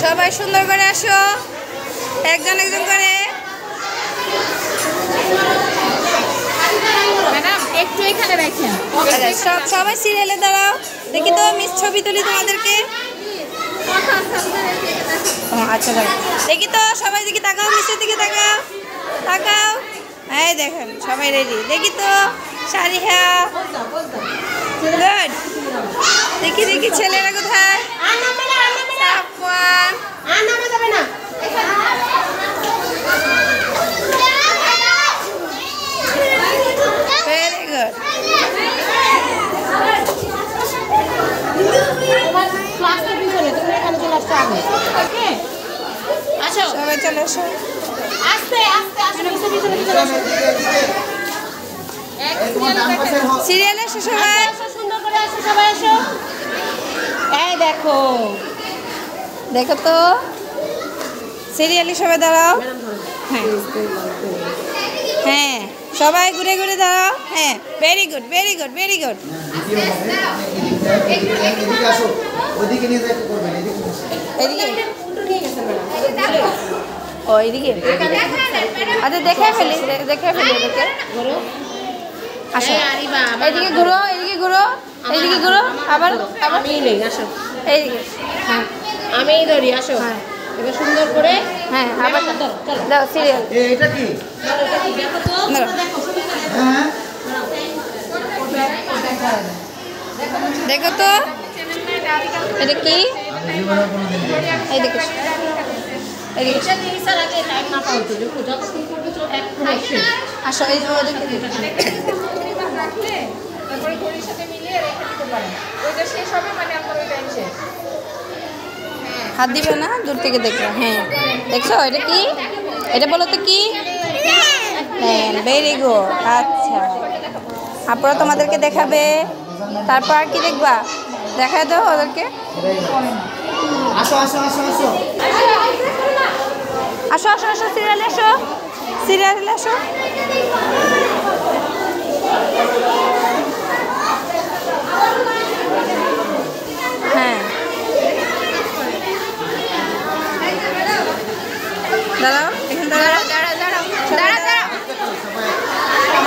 সবাই সুন্দর করে আসো, একজন একজন করে। ম্যাডাম একটু এখানে রাখেন। সবাই সিরিয়ালে দাঁড়াও, দেখি তো মিস ছবি তুলি তোমাদেরকে। আচ্ছা দাঁড়াও, দেখি তো সবাই, দেখি তাকাও, মিসের দিকে তাকাও, তাকাও। এই দেখেন সবাই রেডি, দেখি তো সারিহা, গুড। দেখি দেখি ছেলেরা কোথায়? Very good. সবাই চলে আসো, সিরিয়ালে এসো সবাই, সুন্দর করে আসো, সবাই আসো। এই দেখো, দেখো তো সিরিয়ালি সবাই দাঁড়াও। হ্যাঁ হ্যাঁ, সবাই ঘুরে ঘুরে দাঁড়াও। হ্যাঁ, very good very good very good. এদিকে ও এদিকে, আচ্ছা দেখে ফেলি, দেখে ফেলি ওদেরকে। আসো এইদিকে ঘুরো, এইদিকে ঘুরো, এইদিকে ঘুরো, আবার আবার নেই, আসো এইদিকে। হ্যাঁ আমি ধরি, আসো। হ্যাঁ এবার সুন্দর করে, হ্যাঁ, আবার দাও সিরিয়াল। এটা কি? দেখো তো, দেখো হ্যাঁ দেখো তো এটা কি? এই দেখো, এদিকে আসো, এই যে ওদেরকে তারপরে ঘড়ির সাথে মিলিয়ে রেখে দিতে পারেন, ওইটা শেষ হবে মানে আপনার ওই টাইম শেষ। হাত দিবে না, দূর থেকে দেখবে। হ্যাঁ দেখছো এটা কি? এটা বলো তো কি? হ্যাঁ ভেরি গুড। আচ্ছা আপনারা তোমাদেরকে দেখাবে, তারপর আর কি দেখবা? দেখা দাও ওদেরকে। আসো আসো আসো আসো আসো আসো আসো, সিরিয়ালে আসো, সিরিয়ালে আসো। হ্যাঁ দাঁড়াও, এখানে দাঁড়াও, দাঁড়াও দাঁড়াও দাঁড়াও দাঁড়াও।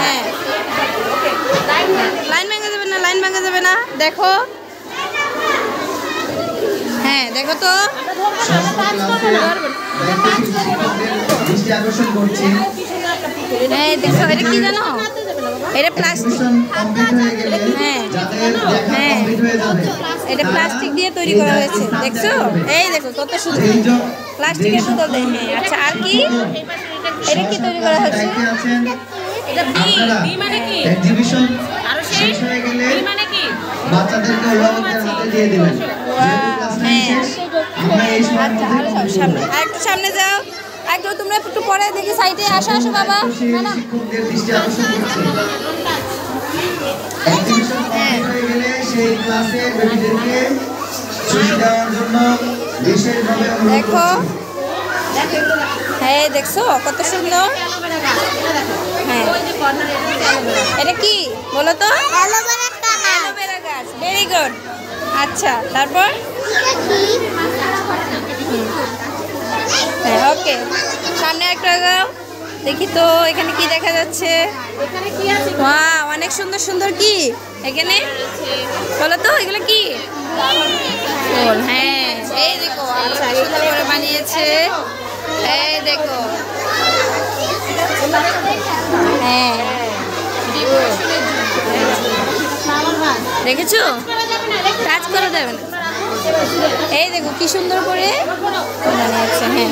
হ্যাঁ লাইন ভাঙা যাবে না, লাইন ভাঙা যাবে না। দেখো, হ্যাঁ দেখো তো, দৃষ্টি আকর্ষণ করছি। হ্যাঁ দেখছো এটা কি জানো? এটা প্লাস্টিক। কমপ্লিট হয়ে গেলে হ্যাঁ যাতে দেখা হ্যাঁ, কমপ্লিট হয়ে যাবে, এটা প্লাস্টিক দিয়ে তৈরি করা হয়েছে, দেখছো? এই দেখো কত সুন্দর প্লাস্টিকের বোতল দেয়। হ্যাঁ আচ্ছা, আর কি? এটা কি তৈরি করা হয়েছে? দায়িত্বে আছেন এটা আপনারা। বি মানে কি? এক্সিবিশন আরো শেষ হয়ে গেলে বি মানে কি? বাচ্চাদেরকে অভিভাবকদের হাতে দিয়ে দেবেন। হ্যাঁ আমরা এই সময় আচ্ছা, আরো সামনে, আর একটু সামনে যাও, একটু তোমরা একটু পরে দেখি সাইডে। আসো আসো বাবা, ম্যাডাম। শিক্ষকদের দৃষ্টি আকর্ষণ করছি। এক্সিবিশন কমপ্লিট হয়ে গেলে সেই ক্লাসে বেবিদেরকে ছুটি দেওয়ার জন্য বিশেষভাবে অনুরোধ দেখো, করছি। হ্যাঁ দেখছো কত সুন্দর। হ্যাঁ এটা কি বলো তো? অ্যালোভেরা গাছ, ভেরি গুড। আচ্ছা তারপর? হ্যাঁ ওকে, সামনে একটা গাও, দেখি তো এখানে কি দেখা যাচ্ছে। ওয়াও অনেক সুন্দর সুন্দর। কি এখানে বলো তো, এগুলো কি? ফুল। হ্যাঁ এই দেখো, আচ্ছা সুন্দর করে বানিয়েছে, এই দেখো। হ্যাঁ দেখেছো, কাজ করা যাবে না। এই দেখো কি সুন্দর করে বানিয়েছে। হ্যাঁ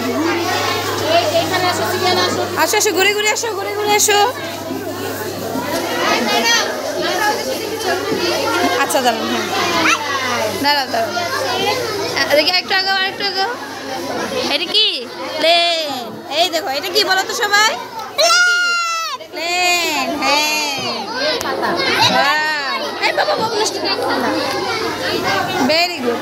আসো আসো, ঘুরে ঘুরে আসো, ঘুরে ঘুরে আসো। আচ্ছা দাঁড়ান, হ্যাঁ দাঁড়াও দাঁড়াও, দেখি একটু আগাও, আরেকটু আগাও। এটা কি? প্লেন। এই দেখো এটা কি বলো তো সবাই? প্লেন। হ্যাঁ ভেরি গুড।